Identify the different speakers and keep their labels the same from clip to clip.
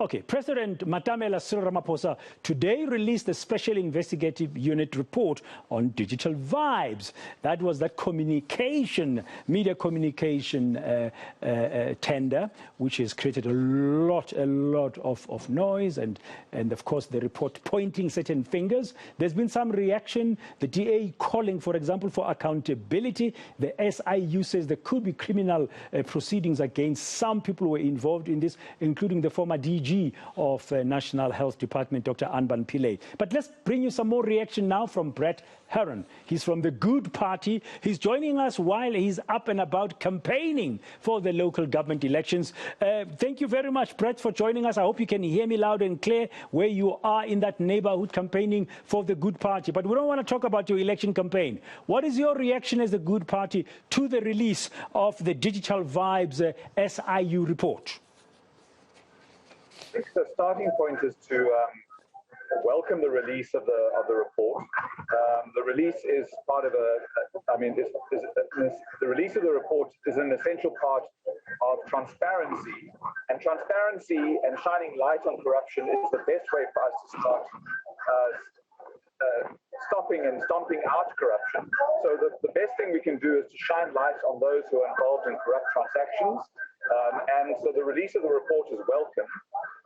Speaker 1: Okay, President Matamela Cyril Ramaphosa today released a Special Investigative Unit report on digital vibes. That was that media communication tender, which has created a lot of noise and of course the report pointing certain fingers. There's been some reaction, the DA calling, for example, for accountability. The SIU says there could be criminal proceedings against some people who were involved in this, including the former DG of National Health Department, Dr. Anban Pillay. But let's bring you some more reaction now from Brett Herron. He's from the Good Party. He's joining us while he's up and about campaigning for the local government elections. Thank you very much, Brett, for joining us. I hope you can hear me loud and clear where you are in that neighborhood campaigning for the Good Party. But we don't want to talk about your election campaign. What is your reaction as the Good Party to the release of the Digital Vibes SIU report?
Speaker 2: I think the starting point is to welcome the release of the report. The release is part of the release of the report is an essential part of transparency, and transparency and shining light on corruption is the best way for us to start stopping and stomping out corruption. So the best thing we can do is to shine light on those who are involved in corrupt transactions. And so the release of the report is welcome.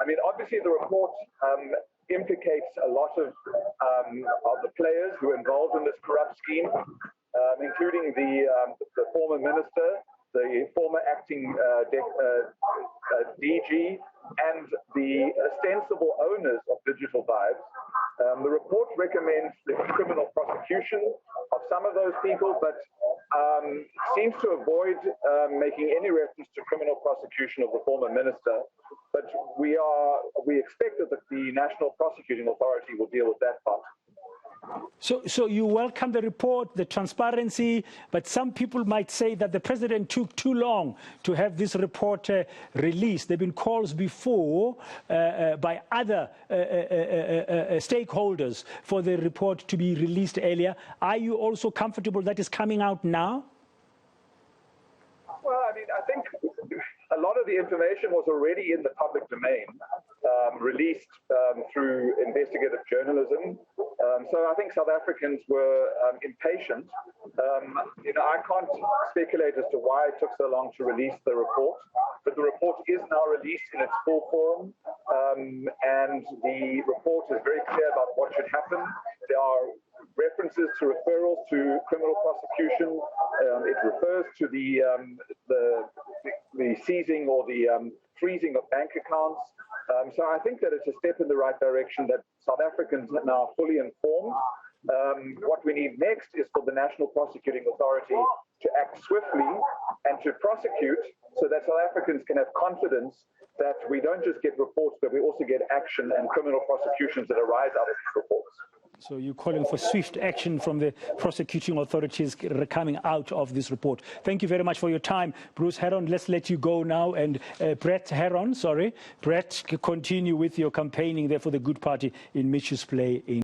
Speaker 2: I mean, obviously the report implicates a lot of the players who are involved in this corrupt scheme, including the former minister, the former acting DG, and the ostensible owners of Digital Vibes. The report recommends the criminal prosecution of some of those people, but seems to avoid making any reference to criminal prosecution of the former minister. But we expect that the National Prosecuting Authority will deal with that part.
Speaker 1: So you welcome the report, the transparency, but some people might say that the president took too long to have this report released. There have been calls before by other stakeholders for the report to be released earlier. Are you also comfortable that it's coming out now?
Speaker 2: Well, I mean, I think a lot of the information was already in the public domain, released through investigative journalism. So I think South Africans were impatient. I can't speculate as to why it took so long to release the report, but the report is now released in its full form, and the report is very clear about what should happen. There are references to referrals to criminal prosecution. It refers to the seizing or the freezing of bank accounts. So I think that it's a step in the right direction, that South Africans are now fully informed. What we need next is for the National Prosecuting Authority to act swiftly and to prosecute, so that South Africans can have confidence that we don't just get reports, but we also get action and criminal prosecutions that arise out of these reports.
Speaker 1: So you're calling for swift action from the prosecuting authorities coming out of this report. Thank you very much for your time, Bruce Herron. Let's let you go now. And Brett Herron, Brett, continue with your campaigning there for the Good Party in Mitchell's Play in